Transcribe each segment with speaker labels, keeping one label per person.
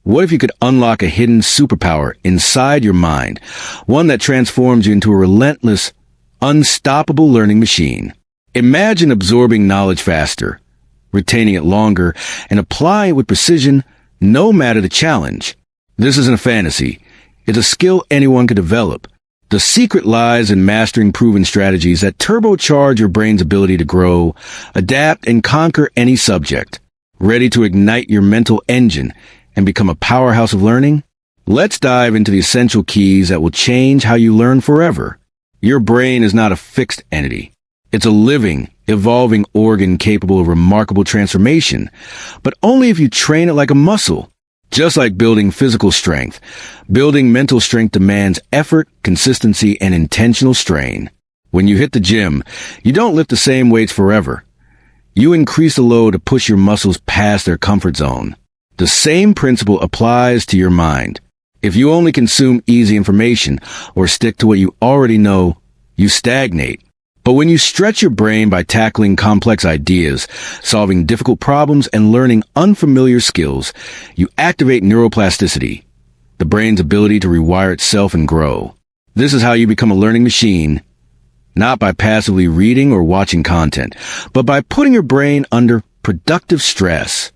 Speaker 1: What if you could unlock a hidden superpower inside your mind, one that transforms you into a relentless, unstoppable learning machine? Imagine absorbing knowledge faster, retaining it longer, and applying it with precision no matter the challenge. This isn't a fantasy. It's a skill anyone can develop. The secret lies in mastering proven strategies that turbocharge your brain's ability to grow, adapt, and conquer any subject. Ready to ignite your mental engine and become a powerhouse of learning? Let's dive into the essential keys that will change how you learn forever. Your brain is not a fixed entity. It's a living, evolving organ capable of remarkable transformation, but only if you train it like a muscle. Just like building physical strength, building mental strength demands effort, consistency, and intentional strain. When you hit the gym, you don't lift the same weights forever. You increase the load to push your muscles past their comfort zone. The same principle applies to your mind. If you only consume easy information or stick to what you already know, you stagnate. But when you stretch your brain by tackling complex ideas, solving difficult problems, and learning unfamiliar skills, you activate neuroplasticity, the brain's ability to rewire itself and grow. This is how you become a learning machine, not by passively reading or watching content, but by putting your brain under productive stress.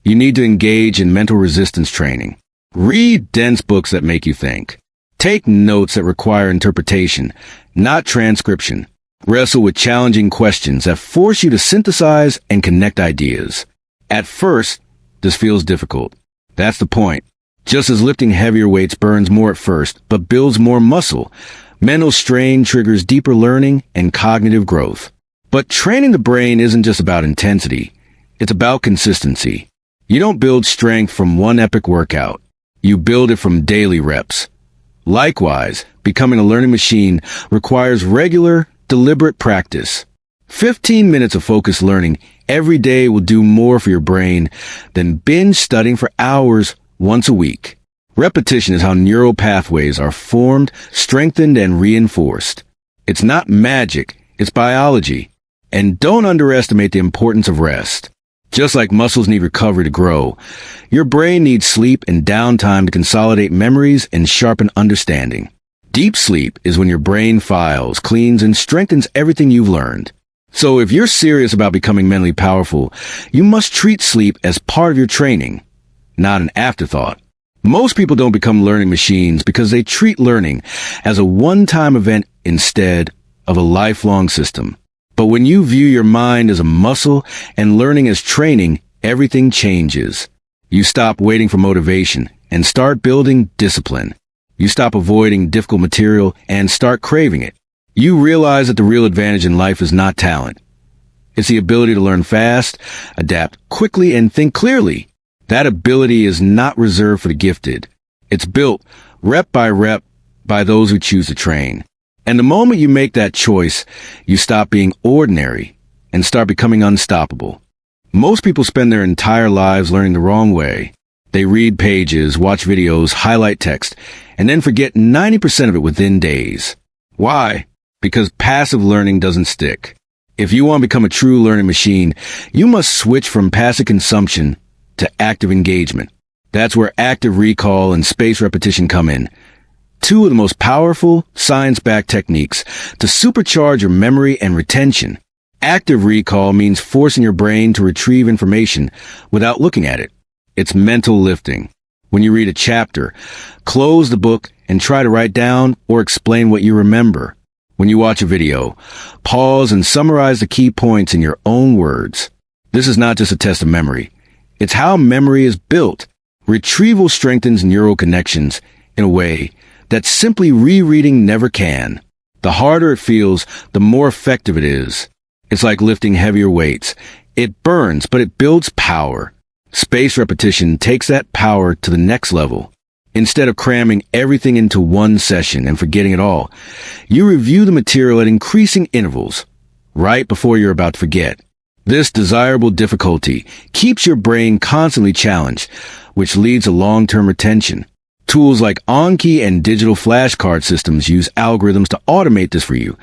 Speaker 1: You need to engage in mental resistance training. Read dense books that make you think. Take notes that require interpretation, not transcription. Wrestle with challenging questions that force you to synthesize and connect ideas. At first, this feels difficult. That's the point. Just as lifting heavier weights burns more at first, but builds more muscle, mental strain triggers deeper learning and cognitive growth. But training the brain isn't just about intensity. It's about consistency. You don't build strength from one epic workout. You build it from daily reps. Likewise, becoming a learning machine requires regular, deliberate practice. 15 minutes of focused learning every day will do more for your brain than binge studying for hours once a week. Repetition is how neural pathways are formed, strengthened, and reinforced. It's not magic, it's biology. And don't underestimate the importance of rest. Just like muscles need recovery to grow, your brain needs sleep and downtime to consolidate memories and sharpen understanding. Deep sleep is when your brain files, cleans, and strengthens everything you've learned. So if you're serious about becoming mentally powerful, you must treat sleep as part of your training, not an afterthought. Most people don't become learning machines because they treat learning as a one-time event instead of a lifelong system. But when you view your mind as a muscle and learning as training, everything changes. You stop waiting for motivation and start building discipline. You stop avoiding difficult material and start craving it. You realize that the real advantage in life is not talent. It's the ability to learn fast, adapt quickly, and think clearly. That ability is not reserved for the gifted. It's built, rep by those who choose to train. And the moment you make that choice, you stop being ordinary and start becoming unstoppable. Most people spend their entire lives learning the wrong way. They read pages, watch videos, highlight text, and then forget 90% of it within days. Why? Because passive learning doesn't stick. If you want to become a true learning machine, you must switch from passive consumption to active engagement. That's where active recall and spaced repetition come in. Two of the most powerful, science-backed techniques to supercharge your memory and retention. Active recall means forcing your brain to retrieve information without looking at it. It's mental lifting. When you read a chapter, close the book and try to write down or explain what you remember. When you watch a video, pause and summarize the key points in your own words. This is not just a test of memory. It's how memory is built. Retrieval strengthens neural connections in a way that simply rereading never can. The harder it feels, the more effective it is. It's like lifting heavier weights. It burns, but it builds power. Spaced repetition takes that power to the next level. Instead of cramming everything into one session and forgetting it all, you review the material at increasing intervals, right before you're about to forget. This desirable difficulty keeps your brain constantly challenged, which leads to long-term retention. Tools like Anki and digital flashcard systems use algorithms to automate this for you,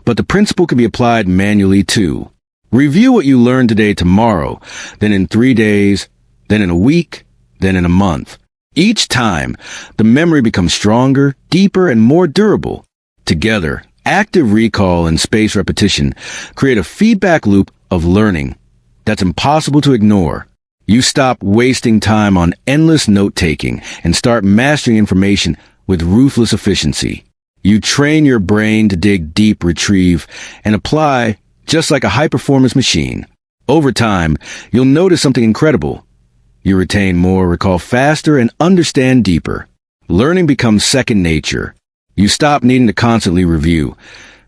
Speaker 1: but the principle can be applied manually too. Review what you learned today tomorrow, then in 3 days, then in a week, then in a month. Each time, the memory becomes stronger, deeper, and more durable. Together, active recall and spaced repetition create a feedback loop of learning that's impossible to ignore. You stop wasting time on endless note-taking and start mastering information with ruthless efficiency. You train your brain to dig deep, retrieve, and apply just like a high-performance machine. Over time, you'll notice something incredible. You retain more, recall faster, and understand deeper. Learning becomes second nature. You stop needing to constantly review,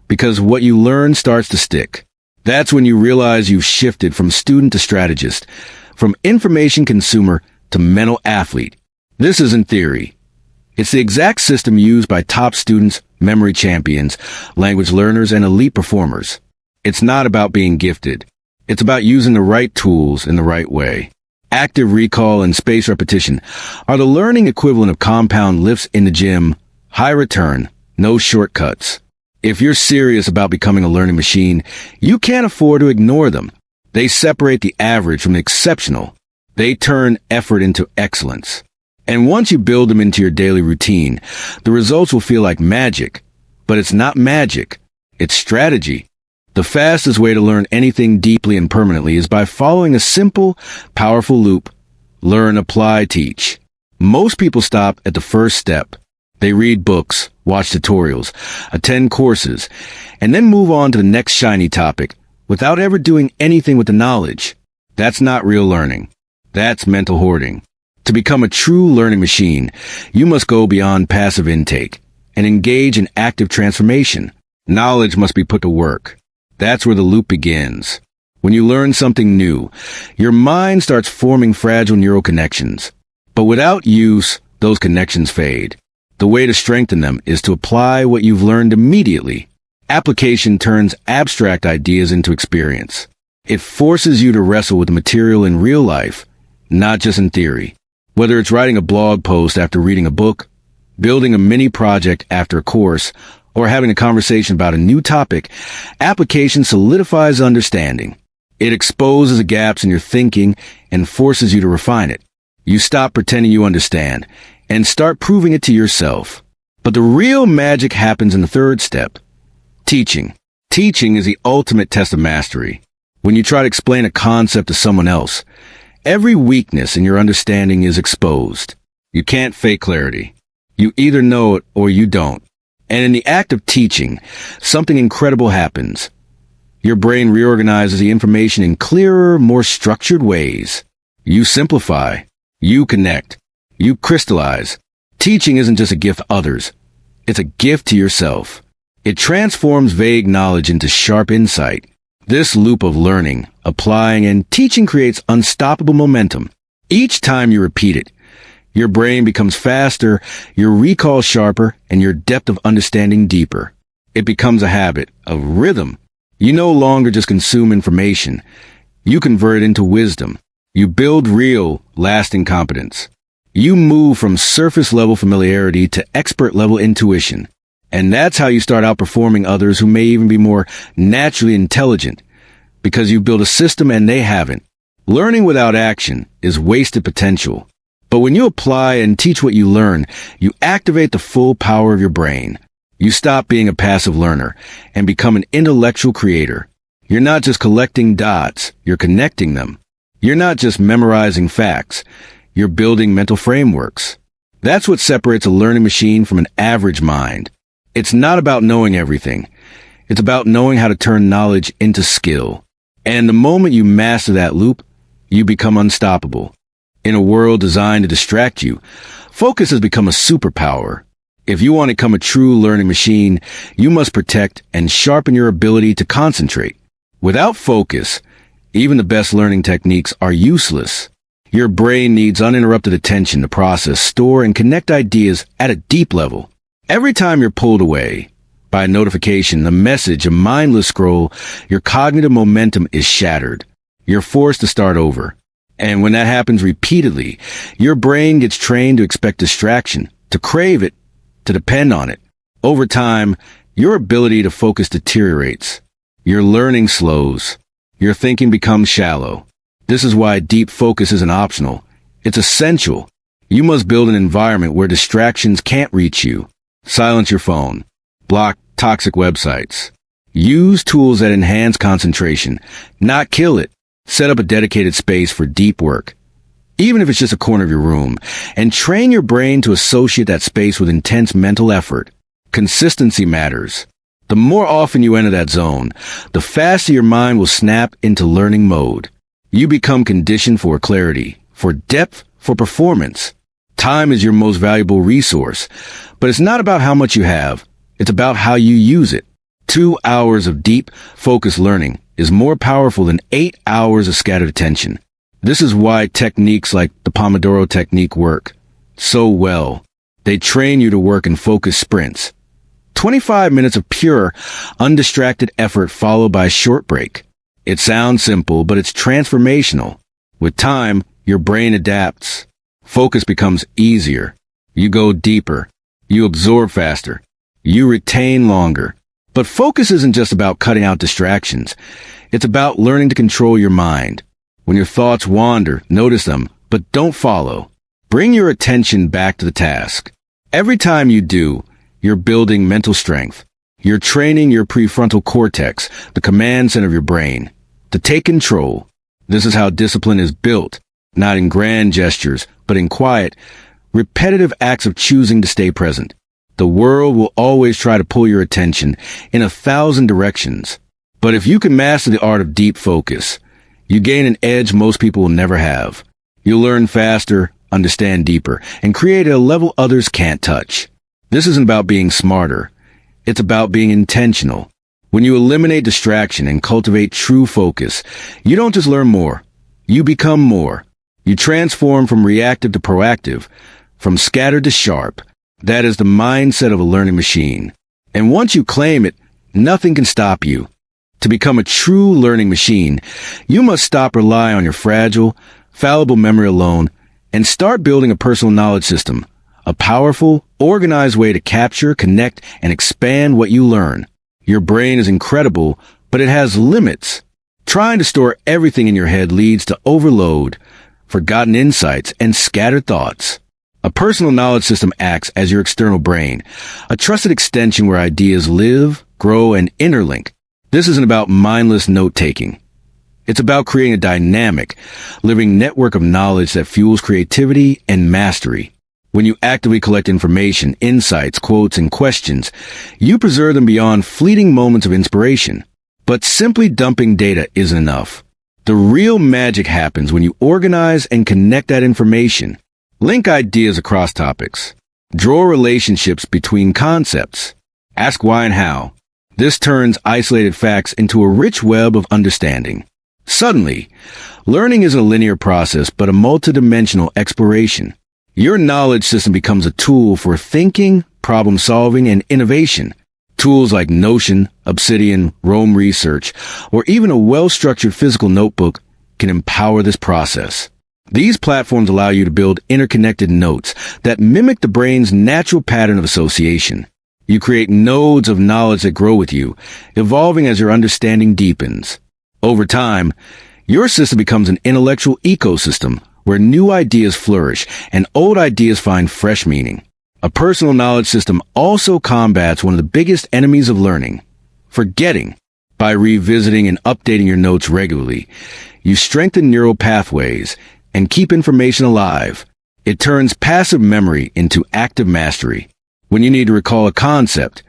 Speaker 1: because what you learn starts to stick. That's when you realize you've shifted from student to strategist, from information consumer to mental athlete. This isn't theory. It's the exact system used by top students, memory champions, language learners, and elite performers. It's not about being gifted. It's about using the right tools in the right way. Active recall and spaced repetition are the learning equivalent of compound lifts in the gym, high return, no shortcuts. If you're serious about becoming a learning machine, you can't afford to ignore them. They separate the average from the exceptional. They turn effort into excellence. And once you build them into your daily routine, the results will feel like magic. But it's not magic. It's strategy. The fastest way to learn anything deeply and permanently is by following a simple, powerful loop. Learn, apply, teach. Most people stop at the first step. They read books, watch tutorials, attend courses, and then move on to the next shiny topic without ever doing anything with the knowledge. That's not real learning. That's mental hoarding. To become a true learning machine, you must go beyond passive intake and engage in active transformation. Knowledge must be put to work. That's where the loop begins. When you learn something new, your mind starts forming fragile neural connections. But without use, those connections fade. The way to strengthen them is to apply what you've learned immediately. Application turns abstract ideas into experience. It forces you to wrestle with the material in real life, not just in theory. Whether it's writing a blog post after reading a book, building a mini project after a course, or having a conversation about a new topic, application solidifies understanding. It exposes the gaps in your thinking and forces you to refine it. You stop pretending you understand and start proving it to yourself. But the real magic happens in the third step. Teaching. Teaching is the ultimate test of mastery. When you try to explain a concept to someone else, every weakness in your understanding is exposed. You can't fake clarity. You either know it or you don't. And in the act of teaching, something incredible happens. Your brain reorganizes the information in clearer, more structured ways. You simplify. You connect. You crystallize. Teaching isn't just a gift to others. It's a gift to yourself. It transforms vague knowledge into sharp insight. This loop of learning, applying, and teaching creates unstoppable momentum. Each time you repeat it, your brain becomes faster, your recall sharper, and your depth of understanding deeper. It becomes a habit, a rhythm. You no longer just consume information. You convert it into wisdom. You build real, lasting competence. You move from surface-level familiarity to expert-level intuition. And that's how you start outperforming others who may even be more naturally intelligent, because you've built a system and they haven't. Learning without action is wasted potential. But when you apply and teach what you learn, you activate the full power of your brain. You stop being a passive learner and become an intellectual creator. You're not just collecting dots, you're connecting them. You're not just memorizing facts, you're building mental frameworks. That's what separates a learning machine from an average mind. It's not about knowing everything. It's about knowing how to turn knowledge into skill. And the moment you master that loop, you become unstoppable. In a world designed to distract you, focus has become a superpower. If you want to become a true learning machine, you must protect and sharpen your ability to concentrate. Without focus, even the best learning techniques are useless. Your brain needs uninterrupted attention to process, store, and connect ideas at a deep level. Every time you're pulled away by a notification, a message, a mindless scroll, your cognitive momentum is shattered. You're forced to start over. And when that happens repeatedly, your brain gets trained to expect distraction, to crave it, to depend on it. Over time, your ability to focus deteriorates. Your learning slows. Your thinking becomes shallow. This is why deep focus isn't optional. It's essential. You must build an environment where distractions can't reach you. Silence your phone. Block toxic websites. Use tools that enhance concentration, not kill it. Set up a dedicated space for deep work, even if it's just a corner of your room, and train your brain to associate that space with intense mental effort. Consistency matters. The more often you enter that zone, the faster your mind will snap into learning mode. You become conditioned for clarity, for depth, for performance. Time is your most valuable resource, but it's not about how much you have. It's about how you use it. 2 hours of deep, focused learning is more powerful than 8 hours of scattered attention. This is why techniques like the Pomodoro technique work so well. They train you to work in focused sprints. 25 minutes of pure, undistracted effort followed by a short break. It sounds simple, but it's transformational. With time, your brain adapts. Focus becomes easier. You go deeper. You absorb faster. You retain longer. But focus isn't just about cutting out distractions. It's about learning to control your mind. When your thoughts wander, notice them, but don't follow. Bring your attention back to the task. Every time you do, you're building mental strength. You're training your prefrontal cortex, the command center of your brain, to take control. This is how discipline is built, not in grand gestures, but in quiet, repetitive acts of choosing to stay present. The world will always try to pull your attention in 1,000 directions. But if you can master the art of deep focus, you gain an edge most people will never have. You'll learn faster, understand deeper, and create at a level others can't touch. This isn't about being smarter. It's about being intentional. When you eliminate distraction and cultivate true focus, you don't just learn more. You become more. You transform from reactive to proactive, from scattered to sharp. That is the mindset of a learning machine. And once you claim it, nothing can stop you. To become a true learning machine, you must stop relying on your fragile, fallible memory alone and start building a personal knowledge system, a powerful, organized way to capture, connect, and expand what you learn. Your brain is incredible, but it has limits. Trying to store everything in your head leads to overload, forgotten insights, and scattered thoughts. A personal knowledge system acts as your external brain, a trusted extension where ideas live, grow, and interlink. This isn't about mindless note-taking. It's about creating a dynamic, living network of knowledge that fuels creativity and mastery. When you actively collect information, insights, quotes, and questions, you preserve them beyond fleeting moments of inspiration. But simply dumping data isn't enough. The real magic happens when you organize and connect that information. Link ideas across topics. Draw relationships between concepts. Ask why and how. This turns isolated facts into a rich web of understanding. Suddenly, learning isn't a linear process, but a multidimensional exploration. Your knowledge system becomes a tool for thinking, problem-solving, and innovation. Tools like Notion, Obsidian, Rome Research, or even a well-structured physical notebook can empower this process. These platforms allow you to build interconnected notes that mimic the brain's natural pattern of association. You create nodes of knowledge that grow with you, evolving as your understanding deepens. Over time, your system becomes an intellectual ecosystem where new ideas flourish and old ideas find fresh meaning. A personal knowledge system also combats one of the biggest enemies of learning, forgetting. By revisiting and updating your notes regularly, you strengthen neural pathways and keep information alive. It turns passive memory into active mastery. When you need to recall a concept,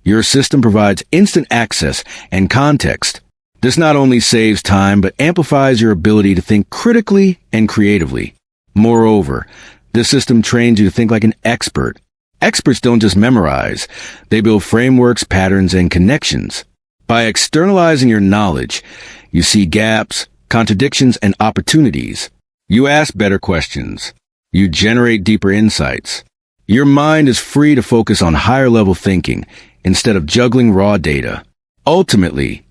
Speaker 1: your system provides instant access and context. This not only saves time, but amplifies your ability to think critically and creatively. Moreover, this system trains you to think like an expert. Experts don't just memorize. They build frameworks, patterns, and connections. By externalizing your knowledge, you see gaps, contradictions, and opportunities. You ask better questions. You generate deeper insights. Your mind is free to focus on higher-level thinking instead of juggling raw data. Ultimately,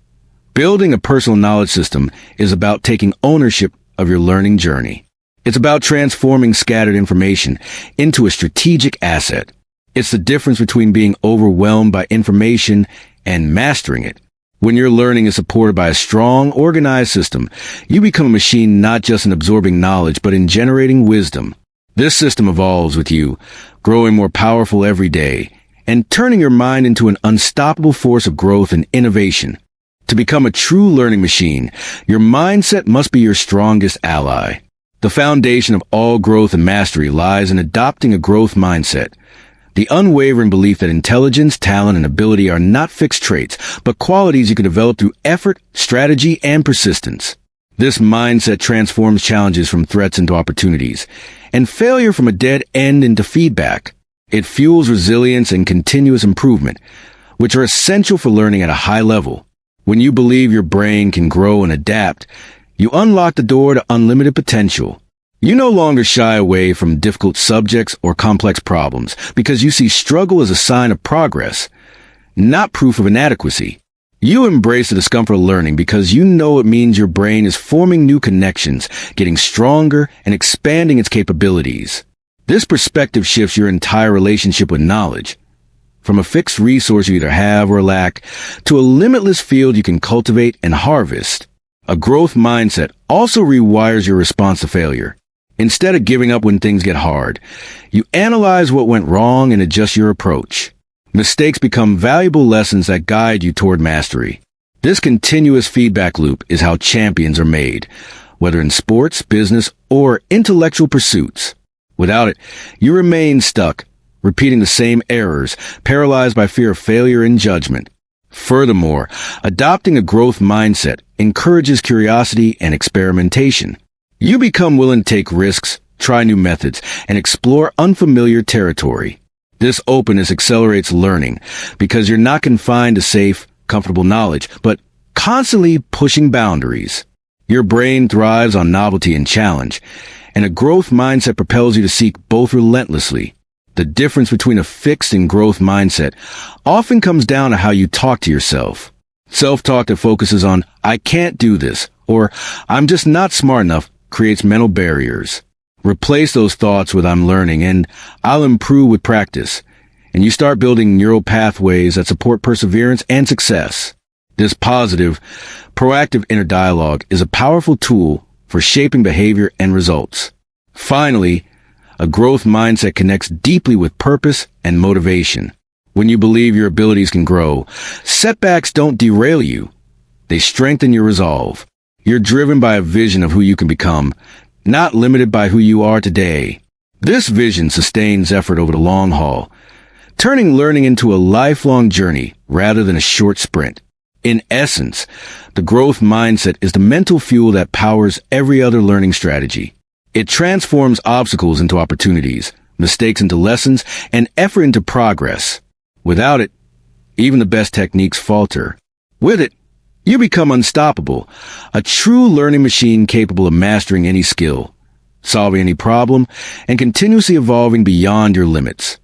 Speaker 1: building a personal knowledge system is about taking ownership of your learning journey. It's about transforming scattered information into a strategic asset. It's the difference between being overwhelmed by information and mastering it. When your learning is supported by a strong, organized system, you become a machine not just in absorbing knowledge, but in generating wisdom. This system evolves with you, growing more powerful every day, and turning your mind into an unstoppable force of growth and innovation. To become a true learning machine, your mindset must be your strongest ally. The foundation of all growth and mastery lies in adopting a growth mindset. The unwavering belief that intelligence, talent, and ability are not fixed traits, but qualities you can develop through effort, strategy, and persistence. This mindset transforms challenges from threats into opportunities, and failure from a dead end into feedback. It fuels resilience and continuous improvement, which are essential for learning at a high level. When you believe your brain can grow and adapt, you unlock the door to unlimited potential. You no longer shy away from difficult subjects or complex problems because you see struggle as a sign of progress, not proof of inadequacy. You embrace the discomfort of learning because you know it means your brain is forming new connections, getting stronger, and expanding its capabilities. This perspective shifts your entire relationship with knowledge. From a fixed resource you either have or lack, to a limitless field you can cultivate and harvest. A growth mindset also rewires your response to failure. Instead of giving up when things get hard, you analyze what went wrong and adjust your approach. Mistakes become valuable lessons that guide you toward mastery. This continuous feedback loop is how champions are made, whether in sports, business, or intellectual pursuits. Without it, you remain stuck, repeating the same errors, paralyzed by fear of failure and judgment. Furthermore, adopting a growth mindset encourages curiosity and experimentation. You become willing to take risks, try new methods, and explore unfamiliar territory. This openness accelerates learning because you're not confined to safe, comfortable knowledge, but constantly pushing boundaries. Your brain thrives on novelty and challenge, and a growth mindset propels you to seek both relentlessly. The difference between a fixed and growth mindset often comes down to how you talk to yourself. Self-talk that focuses on, "I can't do this," or "I'm just not smart enough," creates mental barriers. Replace those thoughts with "I'm learning" and "I'll improve with practice," and you start building neural pathways that support perseverance and success. This positive, proactive inner dialogue is a powerful tool for shaping behavior and results. Finally, a growth mindset connects deeply with purpose and motivation. When you believe your abilities can grow, setbacks don't derail you. They strengthen your resolve. You're driven by a vision of who you can become, not limited by who you are today. This vision sustains effort over the long haul, turning learning into a lifelong journey rather than a short sprint. In essence, the growth mindset is the mental fuel that powers every other learning strategy. It transforms obstacles into opportunities, mistakes into lessons, and effort into progress. Without it, even the best techniques falter. With it, you become unstoppable, a true learning machine capable of mastering any skill, solving any problem, and continuously evolving beyond your limits.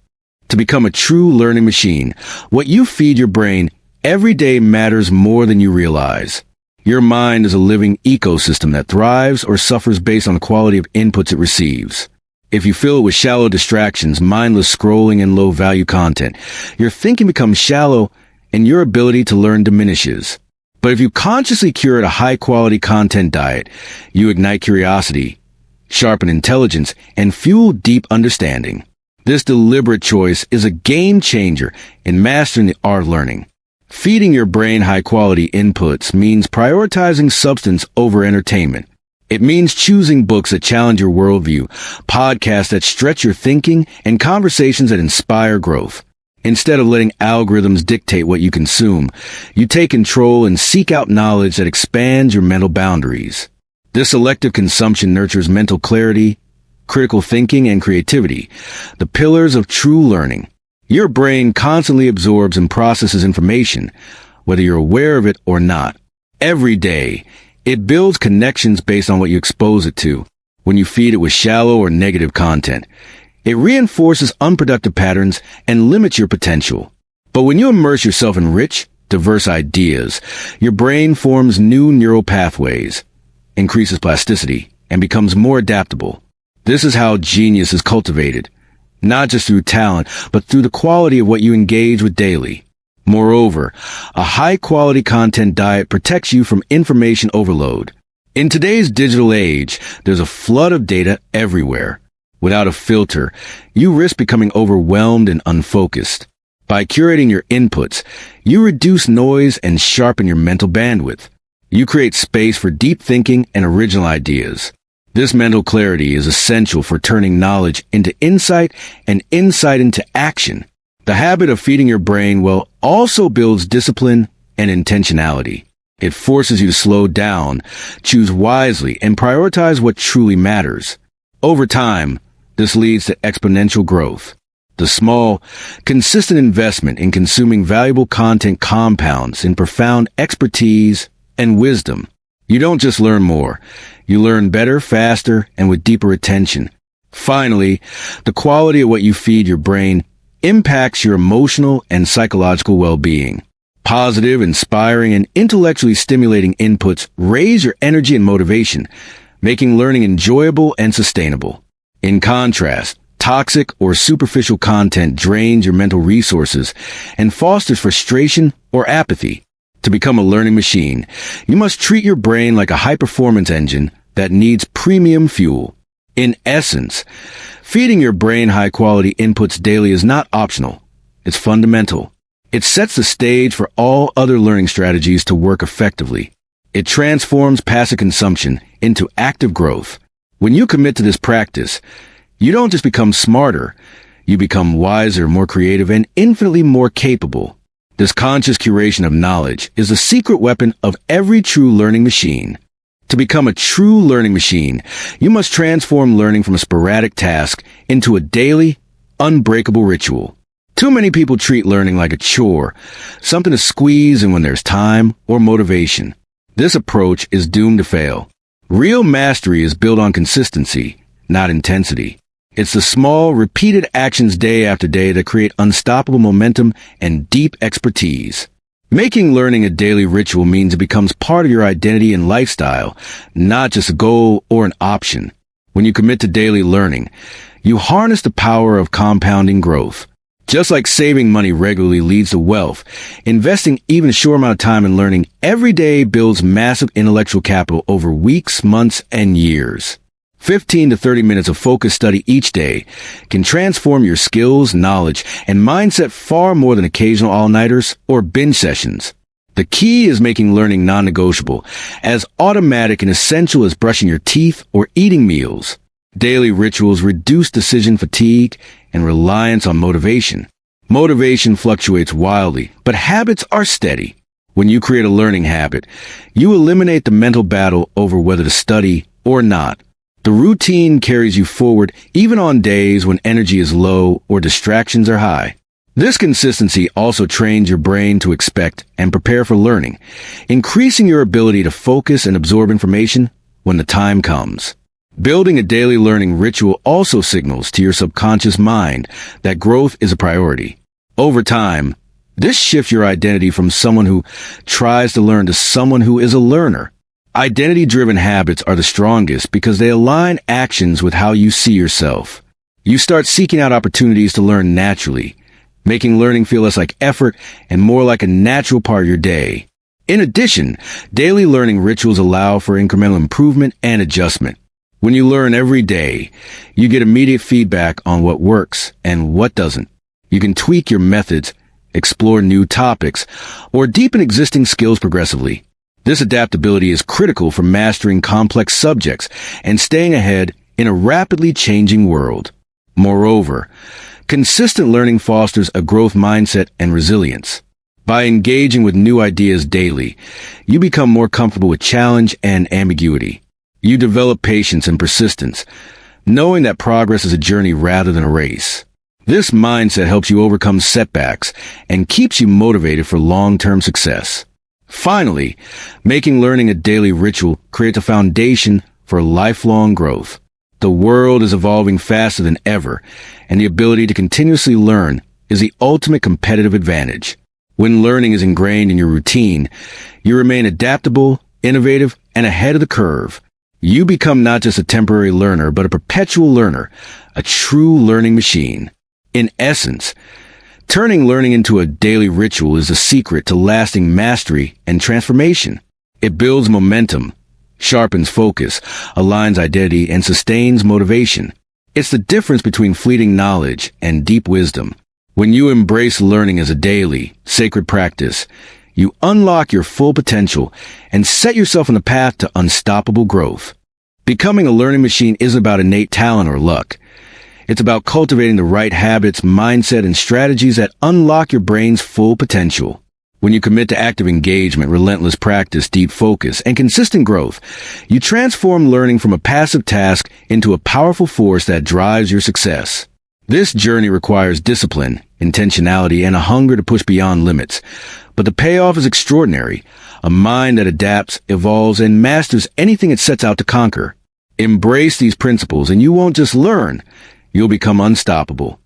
Speaker 1: To become a true learning machine, what you feed your brain every day matters more than you realize. Your mind is a living ecosystem that thrives or suffers based on the quality of inputs it receives. If you fill it with shallow distractions, mindless scrolling, and low-value content, your thinking becomes shallow and your ability to learn diminishes. But if you consciously curate a high-quality content diet, you ignite curiosity, sharpen intelligence, and fuel deep understanding. This deliberate choice is a game changer in mastering the art of learning. Feeding your brain high-quality inputs means prioritizing substance over entertainment. It means choosing books that challenge your worldview, podcasts that stretch your thinking, and conversations that inspire growth. Instead of letting algorithms dictate what you consume, you take control and seek out knowledge that expands your mental boundaries. This selective consumption nurtures mental clarity, critical thinking, and creativity, the pillars of true learning. Your brain constantly absorbs and processes information, whether you're aware of it or not. Every day, it builds connections based on what you expose it to. When you feed it with shallow or negative content, it reinforces unproductive patterns and limits your potential. But when you immerse yourself in rich, diverse ideas, your brain forms new neural pathways, increases plasticity, and becomes more adaptable. This is how genius is cultivated, not just through talent, but through the quality of what you engage with daily. Moreover, a high-quality content diet protects you from information overload. In today's digital age, there's a flood of data everywhere. Without a filter, you risk becoming overwhelmed and unfocused. By curating your inputs, you reduce noise and sharpen your mental bandwidth. You create space for deep thinking and original ideas. This mental clarity is essential for turning knowledge into insight and insight into action. The habit of feeding your brain well also builds discipline and intentionality. It forces you to slow down, choose wisely, and prioritize what truly matters. Over time, this leads to exponential growth. The small, consistent investment in consuming valuable content compounds in profound expertise and wisdom. You don't just learn more, you learn better, faster, and with deeper attention. Finally, the quality of what you feed your brain impacts your emotional and psychological well-being. Positive, inspiring, and intellectually stimulating inputs raise your energy and motivation, making learning enjoyable and sustainable. In contrast, toxic or superficial content drains your mental resources and fosters frustration or apathy. To become a learning machine, you must treat your brain like a high-performance engine that needs premium fuel. In essence, feeding your brain high-quality inputs daily is not optional. It's fundamental. It sets the stage for all other learning strategies to work effectively. It transforms passive consumption into active growth. When you commit to this practice, you don't just become smarter, you become wiser, more creative, and infinitely more capable. This conscious curation of knowledge is the secret weapon of every true learning machine. To become a true learning machine, you must transform learning from a sporadic task into a daily, unbreakable ritual. Too many people treat learning like a chore, something to squeeze in when there's time or motivation. This approach is doomed to fail. Real mastery is built on consistency, not intensity. It's the small, repeated actions day after day that create unstoppable momentum and deep expertise. Making learning a daily ritual means it becomes part of your identity and lifestyle, not just a goal or an option. When you commit to daily learning, you harness the power of compounding growth. Just like saving money regularly leads to wealth, investing even a short amount of time in learning every day builds massive intellectual capital over weeks, months, and years. 15 to 30 minutes of focused study each day can transform your skills, knowledge, and mindset far more than occasional all-nighters or binge sessions. The key is making learning non-negotiable, as automatic and essential as brushing your teeth or eating meals. Daily rituals reduce decision fatigue and reliance on motivation. Motivation fluctuates wildly, but habits are steady. When you create a learning habit, you eliminate the mental battle over whether to study or not. The routine carries you forward even on days when energy is low or distractions are high. This consistency also trains your brain to expect and prepare for learning, increasing your ability to focus and absorb information when the time comes. Building a daily learning ritual also signals to your subconscious mind that growth is a priority. Over time, this shifts your identity from someone who tries to learn to someone who is a learner. Identity-driven habits are the strongest because they align actions with how you see yourself. You start seeking out opportunities to learn naturally, making learning feel less like effort and more like a natural part of your day. In addition, daily learning rituals allow for incremental improvement and adjustment. When you learn every day, you get immediate feedback on what works and what doesn't. You can tweak your methods, explore new topics, or deepen existing skills progressively. This adaptability is critical for mastering complex subjects and staying ahead in a rapidly changing world. Moreover, consistent learning fosters a growth mindset and resilience. By engaging with new ideas daily, you become more comfortable with challenge and ambiguity. You develop patience and persistence, knowing that progress is a journey rather than a race. This mindset helps you overcome setbacks and keeps you motivated for long-term success. Finally, making learning a daily ritual creates a foundation for lifelong growth. The world is evolving faster than ever, and the ability to continuously learn is the ultimate competitive advantage. When learning is ingrained in your routine, you remain adaptable, innovative, and ahead of the curve. You become not just a temporary learner, but a perpetual learner, a true learning machine. In essence, turning learning into a daily ritual is the secret to lasting mastery and transformation. It builds momentum, sharpens focus, aligns identity, and sustains motivation. It's the difference between fleeting knowledge and deep wisdom. When you embrace learning as a daily, sacred practice, you unlock your full potential and set yourself on the path to unstoppable growth. Becoming a learning machine isn't about innate talent or luck. It's about cultivating the right habits, mindset, and strategies that unlock your brain's full potential. When you commit to active engagement, relentless practice, deep focus, and consistent growth, you transform learning from a passive task into a powerful force that drives your success. This journey requires discipline, intentionality, and a hunger to push beyond limits. But the payoff is extraordinary. A mind that adapts, evolves, and masters anything it sets out to conquer. Embrace these principles and you won't just learn, you'll become unstoppable.